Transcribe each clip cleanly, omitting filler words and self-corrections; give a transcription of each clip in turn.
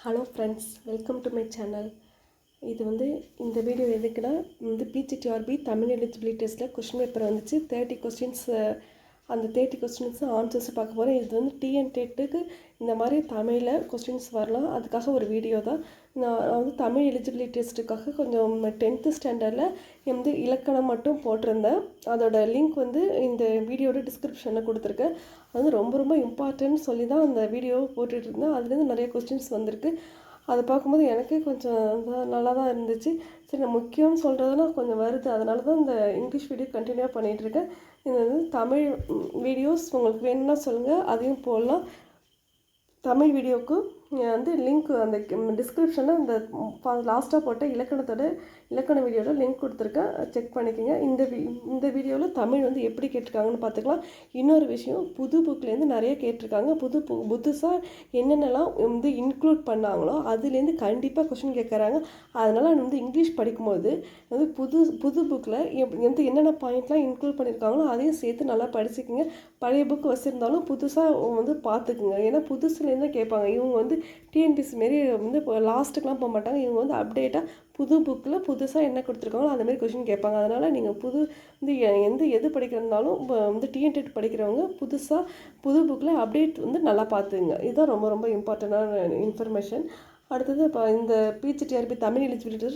Hello friends, welcome to my channel. இது இந்த video எதுக்குன்னா பிஜிடிஆர்பி தமிழ் எலிஜிபிலிட்டி டெஸ்ட்டில் கொஸ்டின் பேப்பர் வந்துச்சு. 30 கொஸ்டின்ஸ். அந்த 30 கொஸ்டின்ஸ் ஆன்சர்ஸ் பார்க்க போகிறேன். இது டிஎன் டெட்டுக்கு இந்த மாதிரி தமிழில் கொஸ்டின்ஸ் வரலாம். அதுக்காக ஒரு வீடியோ தான். நான் தமிழ் எலிஜிபிலிட்டி டெஸ்ட்டுக்காக கொஞ்சம் 10th ஸ்டாண்டர்டில் இலக்கணம் மட்டும் போட்டிருந்தேன். அதோட லிங்க் இந்த வீடியோட டிஸ்கிரிப்ஷனில் கொடுத்துருக்கேன். அது ரொம்ப ரொம்ப இம்பார்ட்டன்ட் சொல்லி தான் அந்த வீடியோவை போட்டுட்டு இருந்தேன். அதுலேருந்து நிறைய கொஸ்டின்ஸ் வந்திருக்கு. அதை பார்க்கும்போது எனக்கே கொஞ்சம் நல்லா தான் இருந்துச்சு. சரி, நான் முக்கியம்னு சொல்கிறதெல்லாம் கொஞ்சம் வருது. அதனால தான் இந்த இங்கிலீஷ் வீடியோ கண்டினியூ பண்ணிகிட்ருக்கேன். இது தமிழ் வீடியோஸ் உங்களுக்கு வேணும்னா சொல்லுங்கள், அதையும் போடலாம். தமிழ் வீடியோவுக்கு லிங்க் அந்த டிஸ்கிரிப்ஷனில் இந்த லாஸ்ட்டாக போட்ட இலக்கண வீடியோட லிங்க் கொடுத்துருக்கேன், செக் பண்ணிக்கோங்க. இந்த வீடியோவில் தமிழ் எப்படி கேட்டிருக்காங்கன்னு பார்த்துக்கலாம். இன்னொரு விஷயம், புது புக்லேருந்து நிறைய கேட்டிருக்காங்க. புதுசாக என்னென்னலாம் இன்க்ளூட் பண்ணாங்களோ அதுலேருந்து கண்டிப்பாக கொஸ்டின் கேட்குறாங்க. அதனால் இங்கிலீஷ் படிக்கும்போது புது புக்கில் என்னென்ன பாயிண்ட்லாம் இன்க்ளூட் பண்ணியிருக்காங்களோ அதையும் சேர்த்து நல்லா படிச்சுக்கோங்க. பழைய புக் வச்சுருந்தாலும் புதுசாக பார்த்துக்குங்க. ஏன்னா புதுசுலேருந்து கேட்பாங்க. இவங்க டிஎன்பிசி மாரி இப்போ லாஸ்ட்டுக்கெலாம் போக மாட்டாங்க. இவங்க அப்டேட்டாக புது புக்கில் புதுசாக என்ன கொடுத்துருக்காங்களோ அந்தமாரி கொஷின் கேட்பாங்க. அதனால் நீங்கள் எது படிக்கிறதுனாலும் இப்போ டிஎன்டெட் படிக்கிறவங்க புது புக்கில் அப்டேட் நல்லா பார்த்துங்க. இதுதான் ரொம்ப ரொம்ப இம்பார்ட்டண்டான இன்ஃபர்மேஷன். அடுத்தது இப்போ இந்த பிஜிடிஆர்பி தமிழ் எலிஜிபிலிட்டி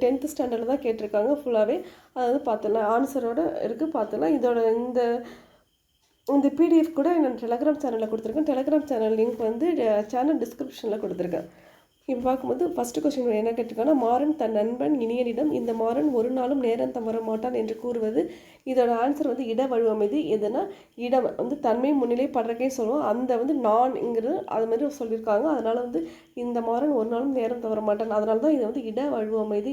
10th ஸ்டாண்டர்டில் தான் கேட்டிருக்காங்க ஃபுல்லாகவே. அதாவது பார்த்துடலாம், ஆன்சரோடு இருக்குது, பார்த்துடலாம். இதோட இந்த பிடிஎஃப் கூட நான் டெலகிராம் சேனலில் கொடுத்துருக்கேன். டெலகிராம் சேனல் லிங்க் சேனல் டிஸ்கிரிப்ஷனில் கொடுத்துருக்கேன். இப்போ பார்க்கும்போது ஃபஸ்ட்டு கொஸ்டின் என்ன கேட்டிருக்காங்கன்னா, மாறன் தன் நண்பன் இனியனிடம் இந்த மாறன் ஒரு நாளும் நேரம் தவற மாட்டான் என்று கூறுவது. இதோட ஆன்சர் இட வழுவமைதி. எதுனா இடம் தன்மை முன்னிலை படுறக்கே சொல்லுவோம். அந்த நான்ங்கிறது அது மாதிரி சொல்லியிருக்காங்க. அதனால் இந்த மாறன் ஒரு நாளும் நேரம் தவற மாட்டான். அதனால தான் இது இட வழுவமைதி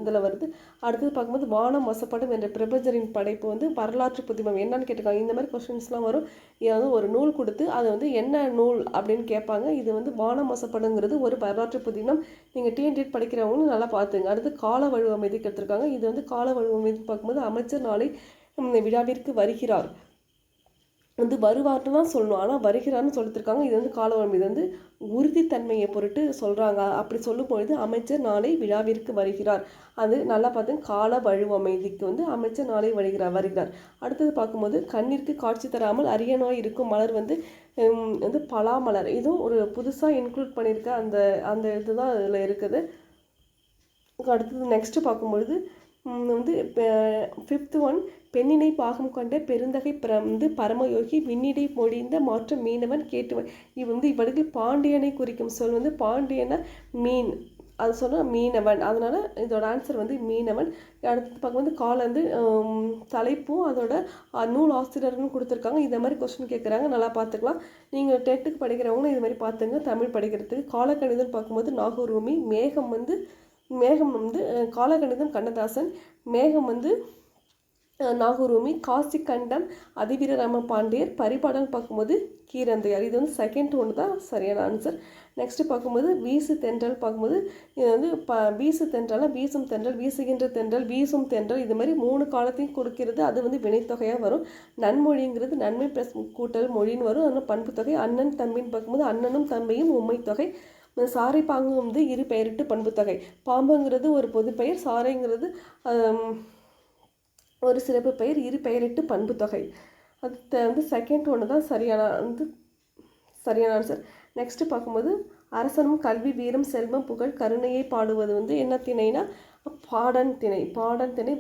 இதில் வருது. அடுத்தது பார்க்கும்போது வானம் வசப்படும் என்ற பிரபஞ்சரின் படைப்பு வரலாற்று புதுமை என்னன்னு கேட்டிருக்காங்க. இந்த மாதிரி கொஸ்டின்ஸ்லாம் வரும். ஒரு நூல் கொடுத்து அது என்ன நூல் அப்படின்னு கேட்பாங்க. இது வானம் வசப்படுங்கிறது ஒரு வரலாற்று புதினம். நீங்கள் டிஎன்டெட் படிக்கிறவங்களும் நல்லா பார்த்துங்க. அடுத்து கால வழுவமைதி எடுத்திருக்காங்க. இது கால வழுவமைதி பார்க்கும்போது அமைச்சர் நாளை விழாவிற்கு வருகிறார் வருவார்னு தான் சொல்லணும், ஆனால் வருகிறார்னு சொல்லியிருக்காங்க. இது கால வழுவமைதி உறுதித்தன்மையை பொருட்டு சொல்கிறாங்க. அப்படி சொல்லும் பொழுது அமைச்சர் நாளை விழாவிற்கு வருகிறார். அது நல்லா பார்த்து கால வழுவமைதிக்கு அமைச்சர் நாளை வருகிறார். அடுத்தது பார்க்கும்போது கண்ணிற்கு காட்சி தராமல் அரிய நோய் இருக்கும் மலர் பலாமலர். இதுவும் ஒரு புதுசாக இன்க்ளூட் பண்ணியிருக்க அந்த இதுதான் இதில் இருக்குது. அடுத்தது நெக்ஸ்ட்டு பார்க்கும்பொழுது 5th ஒன், பெண்ணினை பாகம் கொண்ட பெருந்தகை பரமயோகி விண்ணிடை மொழிந்த மாற்றம் மீனவன் கேட்டுவன். இவளுக்கு பாண்டியனை குறிக்கும் சொல் பாண்டியனை மீன், அது சொன்னால் மீனவன். அதனால் இதோட ஆன்சர் மீனவன். அடுத்து பார்க்கும்போது கால தலைப்பும் அதோட நூல் ஆசிரியர்னு கொடுத்துருக்காங்க. இந்த மாதிரி கொஸ்டின் கேட்குறாங்க, நல்லா பார்த்துக்கலாம். நீங்கள் டெட்டுக்கு படிக்கிறவங்களும் இது மாதிரி பார்த்துங்க. தமிழ் படிக்கிறதுக்கு காலக்கணிதம் பார்க்கும்போது நாகூர் ரூமி. மேகம் காலக்கணிதம் கண்ணதாசன். மேகம் நாகூர் ரூமி. காசி கண்டம் அதிவீரராம பாண்டியர். பரிபாடல் பார்க்கும்போது கீரந்தையார். இது செகண்ட் ஒன்று தான் சரியான ஆன்சர். நெக்ஸ்ட்டு பார்க்கும்போது வீசு தென்றல் பார்க்கும்போது இது வீசு தென்றல், வீசும் தென்றல், வீசுகின்ற தென்றல், வீசும் தென்றல். இது மாதிரி 3 காலத்தையும் கொடுக்கிறது. அது வினைத்தொகையாக வரும். நன்மொழிங்கிறது நன்மை ப்ளஸ் கூட்டல் மொழின்னு வரும். அதனால் பண்பு தொகை. அண்ணன் தம்பின்னு பார்க்கும்போது அண்ணனும் தம்பியும் உண்மை தொகை. சாரை பாங்கு இரு பெயரிட்டு பண்பு தொகை. பாம்புங்கிறது ஒரு பொது பெயர், சாரைங்கிறது ஒரு சிறப்பு பெயர், இரு பெயரிட்டு பண்பு தொகை. அது செகண்ட் ஒன்று தான் சரியான ஆன்சர். நெக்ஸ்ட்டு பார்க்கும்போது அரசனும் கல்வி வீரம் செல்வம் புகழ் கருணையை பாடுவது என்ன திணைனா பாடன் திணை.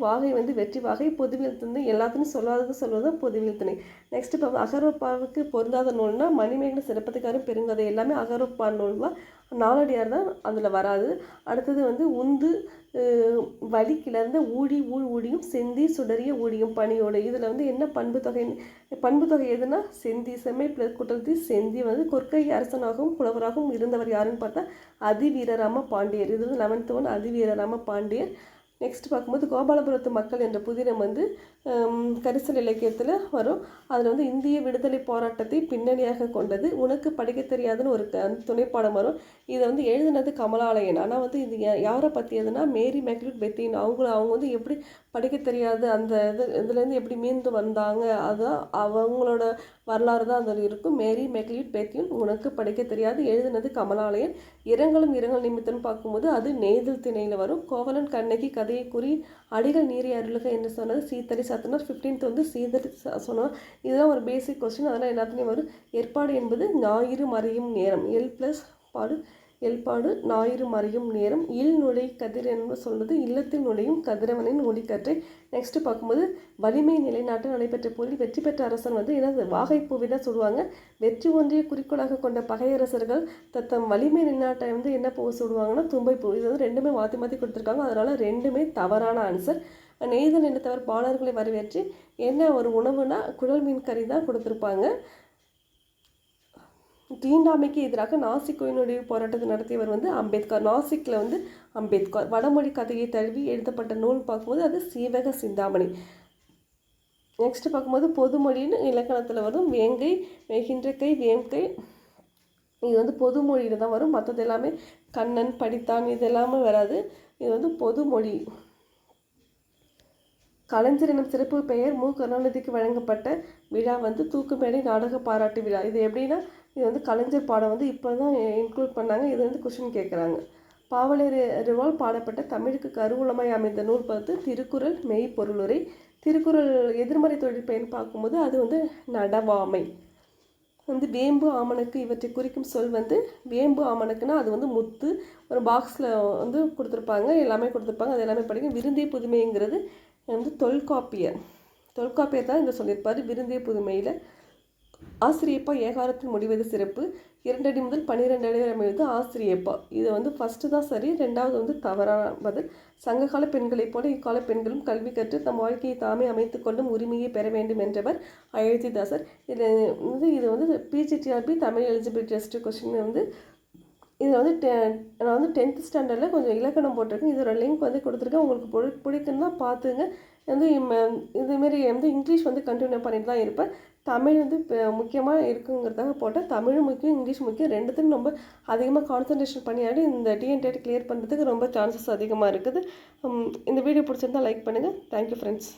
வாகை வெற்றி வாகை. பொதுவியல் திணை எல்லாத்தையும் சொல்வது பொதுவியல் திணை. நெக்ஸ்ட்டு பார்ப்போம், அகரோப்பாவுக்கு பொருந்தாத நூல்னா மணிமேகலை சிறப்பதிகாரம் பெருங்கதை எல்லாமே அகரோப்பா நூல் தான். நாலடியார் தான் அதில் வராது. அடுத்தது உந்து வழி கிளர்ந்த ஊழியும் செந்தி சுடறிய ஊழியும் பணியோடு. இதில் என்ன பண்பு தொகை எதுனா செந்தி. செம்மை பிளஸ் குட்டல்தி செந்தி கொற்கை அரசனாகவும் புலவராகவும் இருந்தவர் யாருன்னு பார்த்தா அதிவீரராம பாண்டியர். இது 11th ஒன் அதிவீரராம பாண்டியர். நெக்ஸ்ட் பார்க்கும்போது கோபாலபுரத்து மக்கள் என்ற புதினம் கரிசல் இலக்கியத்தில் வரும். அதில் இந்திய விடுதலை போராட்டத்தை பின்னணியாக கொண்டது. உனக்கு படிக்க தெரியாதுன்னு ஒரு துணைப்பாடம் வரும். இதை எழுதினது கமலாலயன். ஆனால் இது யாரை பற்றியதுன்னா மேரி மெக்லிட் பெத்தின். அவங்க எப்படி படிக்க தெரியாது அந்த இதுலேருந்து எப்படி மீண்டு வந்தாங்க, அதுதான் அவங்களோட வரலாறு தான் அதில் இருக்கும். மேரி மெக்லீட் பெத்யூன் உனக்கு படிக்க தெரியாது எழுதுனது கமலாலயன். இரங்கலும் இரங்கல் நிமித்தம்னு பார்க்கும்போது அது நெய்தல் திணையில் வரும். கோவலன் கண்ணகி கதையை கூறி அடிகள் நீரை அருளுக என்று சொன்னது சீத்தடி சத்தனர். 15th வந்து சீதடி சொன்னார். இதுதான் ஒரு பேசிக் கொஸ்டின், அதெல்லாம் எல்லாத்துலேயும் வரும். ஏற்பாடு என்பது ஞாயிறு மறையும் நேரம். எல்பாடு ஞாயிறு மறையும் நேரம். இல் நுழை கதிர் என்று சொல்வது இல்லத்தில் நுழையும் கதிரவனின் ஒளிக்கற்றை. நெக்ஸ்ட் பார்க்கும்போது வலிமை நிலைநாட்டு நடைபெற்ற போரில் வெற்றி பெற்ற அரசன் வந்து என்னது வாகைப்பூவிட சொல்லுவாங்க. வெற்றி ஒன்றிய குறிக்கோளாக கொண்ட பகையரசர்கள் தத்தம் வலிமை நிலைநாட்டை வந்து என்ன பூ சொல்லுவாங்கன்னா தும்பைப்பூ. இது வந்து ரெண்டுமே மாற்றி மாற்றி கொடுத்துருக்காங்க, அதனால் ரெண்டுமே தவறான ஆன்சர். நெய்தல் நினைத்தவர் பாணர்களை வரவேற்று என்ன ஒரு உணவுனா குழல் மீன் கறி தான் கொடுத்துருப்பாங்க. தீண்டாமைக்கு எதிராக நாசிக் நுழைவு போராட்டத்தை நடத்தியவர் வந்து அம்பேத்கர். நாசிக்கில் வந்து அம்பேத்கர். வடமொழி கதையை தழுவி எழுதப்பட்ட நூல் பார்க்கும்போது அது சீவக சிந்தாமணி. நெக்ஸ்ட் பார்க்கும்போது பொதுமொழின்னு இலக்கணத்தில் வரும். வேங்கை வேகின்ற கை வேங்கை, இது வந்து பொதுமொழியில் தான் வரும். மற்றது எல்லாமே கண்ணன் படித்தான் இது எல்லாமே வராது. இது வந்து பொதுமொழி. கலைஞர் எனும் சிறப்பு பெயர் மு. கருணாநிதிக்கு வழங்கப்பட்ட விழா வந்து தூக்குமேடை நாடக பாராட்டு விழா. இது எப்படின்னா இது வந்து கலைஞர் பாடம் வந்து இப்போ தான் இன்க்ளூட் பண்ணாங்க. இது வந்து கொஷின் கேட்குறாங்க. பாவலரிவால் பாடப்பட்ட தமிழுக்கு கருவூலமாய் அமைந்த நூல் பார்த்து திருக்குறள் மெய்ப்பொருளுரை. திருக்குறள் எதிர்மறை தொழிற்பெயர்னு பார்க்கும்போது அது வந்து நடவாமை. வந்து வேம்பு ஆமணக்கு இவற்றை குறிக்கும் சொல் வந்து வேம்பு ஆமணக்குன்னா அது வந்து முத்து. ஒரு பாக்ஸில் வந்து கொடுத்துருப்பாங்க, எல்லாமே கொடுத்துருப்பாங்க, அது எல்லாமே படிக்கும். விருந்திய புதுமைங்கிறது வந்து தொல்காப்பியர் தான் இங்கே சொல்லியிருப்பார். விருந்திய புதுமையில் ஆசிரியப்பா ஏகாரத்தில் முடிவது சிறப்பு. 2 அடி முதல் 12 அடி வரை அமைவது ஆசிரியப்பா. இது வந்து ஃபஸ்ட்டு தான் சரி, ரெண்டாவது வந்து தவறான பதில். சங்ககால பெண்களைப் போல இக்கால பெண்களும் கல்வி கற்று தம் வாழ்க்கையை தாமே அமைத்து கொள்ளும் உரிமையை பெற வேண்டும் என்றவர் அயோத்திதாசர். இது வந்து PGTRB Tamil eligibility test question வந்து இதில் வந்து நான் வந்து 10th ஸ்டாண்டர்டில் கொஞ்சம் இலக்கணம் போட்டிருக்கேன். இதோட லிங்க் வந்து கொடுத்துருக்கேன். உங்களுக்கு பிடிக்குன்னா பார்த்துங்க. வந்து இதுமாரி வந்து இங்கிலீஷ் வந்து கண்டினியூ பண்ணிட்டு தான் இருப்பேன். தமிழ் வந்து முக்கியமாக இருக்குங்கிறதாக போட்டேன். தமிழும் முக்கியம், இங்கிலீஷ் முக்கியம். ரெண்டுத்தையும் ரொம்ப அதிகமாக கான்சன்ட்ரேஷன் பண்ணியாடி இந்த டிஎன்டேட் கிளியர் பண்ணுறதுக்கு ரொம்ப சான்சஸ் அதிகமாக இருக்குது. இந்த வீடியோ பிடிச்சிருந்தால் லைக் பண்ணுங்கள். Thank you friends.